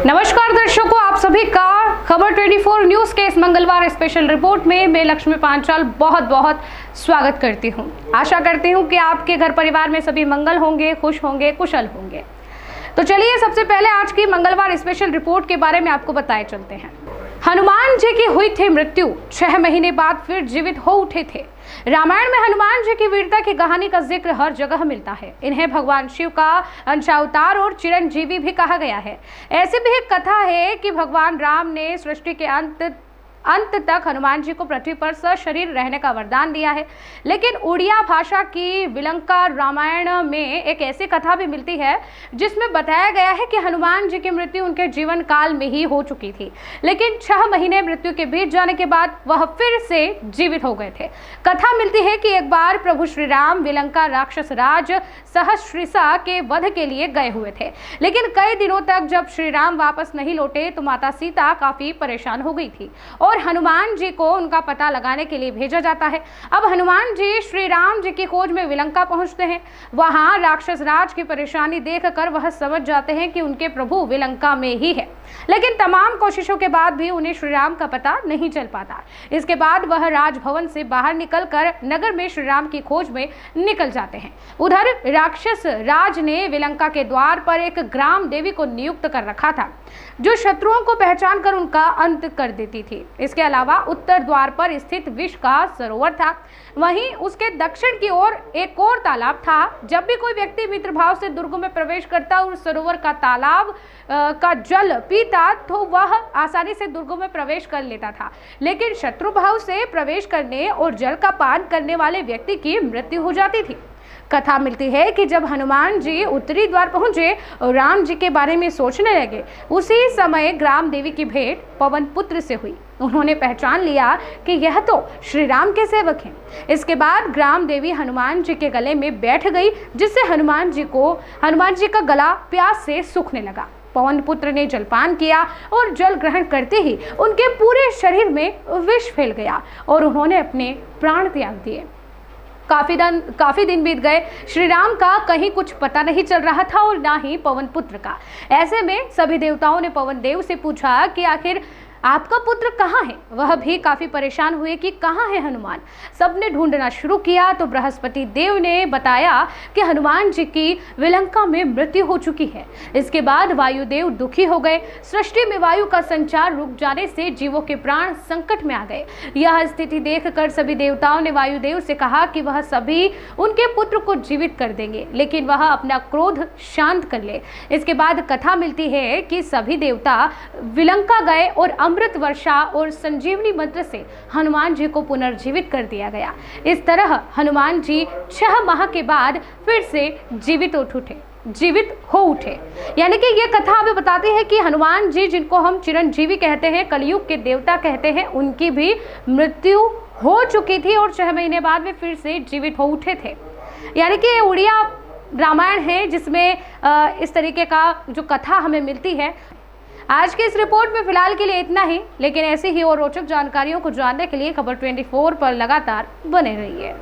नमस्कार दर्शकों, आप सभी का खबर 24 न्यूज के इस मंगलवार स्पेशल रिपोर्ट में मैं लक्ष्मी पांचाल बहुत स्वागत करती हूं। आशा करती हूं कि आपके घर परिवार में सभी मंगल होंगे, खुश होंगे, कुशल होंगे। तो चलिए सबसे पहले आज की मंगलवार स्पेशल रिपोर्ट के बारे में आपको बताए चलते हैं। हनुमान जी की हुई थी मृत्यु, 6 महीने बाद फिर जीवित हो उठे थे। रामायण में हनुमान जी की वीरता की कहानी का जिक्र हर जगह मिलता है। इन्हें भगवान शिव का अंशावतार और चिरंजीवी भी कहा गया है। ऐसी भी एक कथा है कि भगवान राम ने सृष्टि के अंत तक हनुमान जी को पृथ्वी पर सशरीर रहने का वरदान दिया है। लेकिन उड़िया भाषा की विलंका रामायण में एक ऐसी कथा भी मिलती है जिसमें बताया गया है कि हनुमान जी की मृत्यु उनके जीवन काल में ही हो चुकी थी, लेकिन 6 महीने मृत्यु के बीत जाने के बाद वह फिर से जीवित हो गए थे। कथा मिलती है कि एक बार प्रभु श्री राम विलंका राक्षस राज सहस्त्रिसा के वध के लिए गए हुए थे, लेकिन कई दिनों तक जब श्री राम वापस नहीं लौटे तो माता सीता काफी परेशान हो गई थी और हनुमान जी को उनका पता लगाने के लिए भेजा जाता है। अब हनुमान जी श्री राम जी की खोज में विलंका पहुंचते हैं। वहां राक्षस राज की परेशानी देखकर वह समझ जाते हैं कि उनके प्रभु विलंका में ही है, लेकिन तमाम कोशिशों के बाद भी उन्हें श्री राम का पता नहीं चल पाता। इसके बाद वह राजभवन से बाहर निकलकर नगर में श्री राम की खोज में निकल जाते हैं। उधर राक्षस राज ने विलंका के द्वार पर एक ग्राम देवी को नियुक्त कर रखा था, जो शत्रुओं को पहचान कर उनका अंत कर देती थी। इसके अलावा उत्तर द्वार पर स्थित विष का सरोवर था, वहीं उसके दक्षिण की ओर एक और तालाब था। जब भी कोई व्यक्ति मित्रभाव से दुर्ग में प्रवेश करता और सरोवर का तालाब का जल पीता तो वह आसानी से दुर्ग में प्रवेश कर लेता था, लेकिन शत्रु भाव से प्रवेश करने और जल का पान करने वाले व्यक्ति की मृत्यु हो जाती थी। कथा मिलती है कि जब हनुमान जी उत्तरी द्वार पहुंचे और राम जी के बारे में सोचने लगे, उसी समय ग्राम देवी की भेंट पवन पुत्र से हुई। उन्होंने पहचान लिया कि यह तो श्री राम के सेवक हैं। इसके बाद ग्राम देवी हनुमान जी के गले में बैठ गई, जिससे हनुमान जी का गला प्यास से सूखने लगा। पवन पुत्र ने जलपान किया और जल ग्रहण करते ही उनके पूरे शरीर में विष फैल गया और उन्होंने अपने प्राण त्याग दिए। काफी दिन बीत गए। श्री राम का कहीं कुछ पता नहीं चल रहा था और ना ही पवन पुत्र का। ऐसे में सभी देवताओं ने पवन देव से पूछा कि आखिर आपका पुत्र कहाँ है। वह भी काफी परेशान हुए कि कहाँ है हनुमान। सबने ढूंढना शुरू किया तो बृहस्पति देव ने बताया कि हनुमान जी की विलंका में मृत्यु हो चुकी है। इसके बाद वायुदेव दुखी हो गए। सृष्टि में वायु का संचार रुक जाने से जीवों के प्राण संकट में आ गए। यह स्थिति देखकर सभी देवताओं ने वायुदेव से कहा कि वह सभी उनके पुत्र को जीवित कर देंगे, लेकिन वह अपना क्रोध शांत कर ले। इसके बाद कथा मिलती है कि सभी देवता विलंका गए और अमृत वर्षा और संजीवनी मंत्र से हनुमान जी को पुनर्जीवित कर दिया गया। इस तरह हनुमान जी 6 माह के बाद फिर से जीवित हो उठे। यानी कि ये कथा हमें बताती है कि हनुमान जी, जिनको हम चिरंजीवी कहते हैं, कलयुग के देवता कहते हैं, उनकी भी मृत्यु हो चुकी थी और 6 महीने बाद वे फिर से जीवित हो उठे थे। यानी कि उड़िया रामायण है जिसमें इस तरीके का जो कथा हमें मिलती है। आज के इस रिपोर्ट में फिलहाल के लिए इतना ही, लेकिन ऐसी ही और रोचक जानकारियों को जानने के लिए खबर 24 पर लगातार बने रहिए।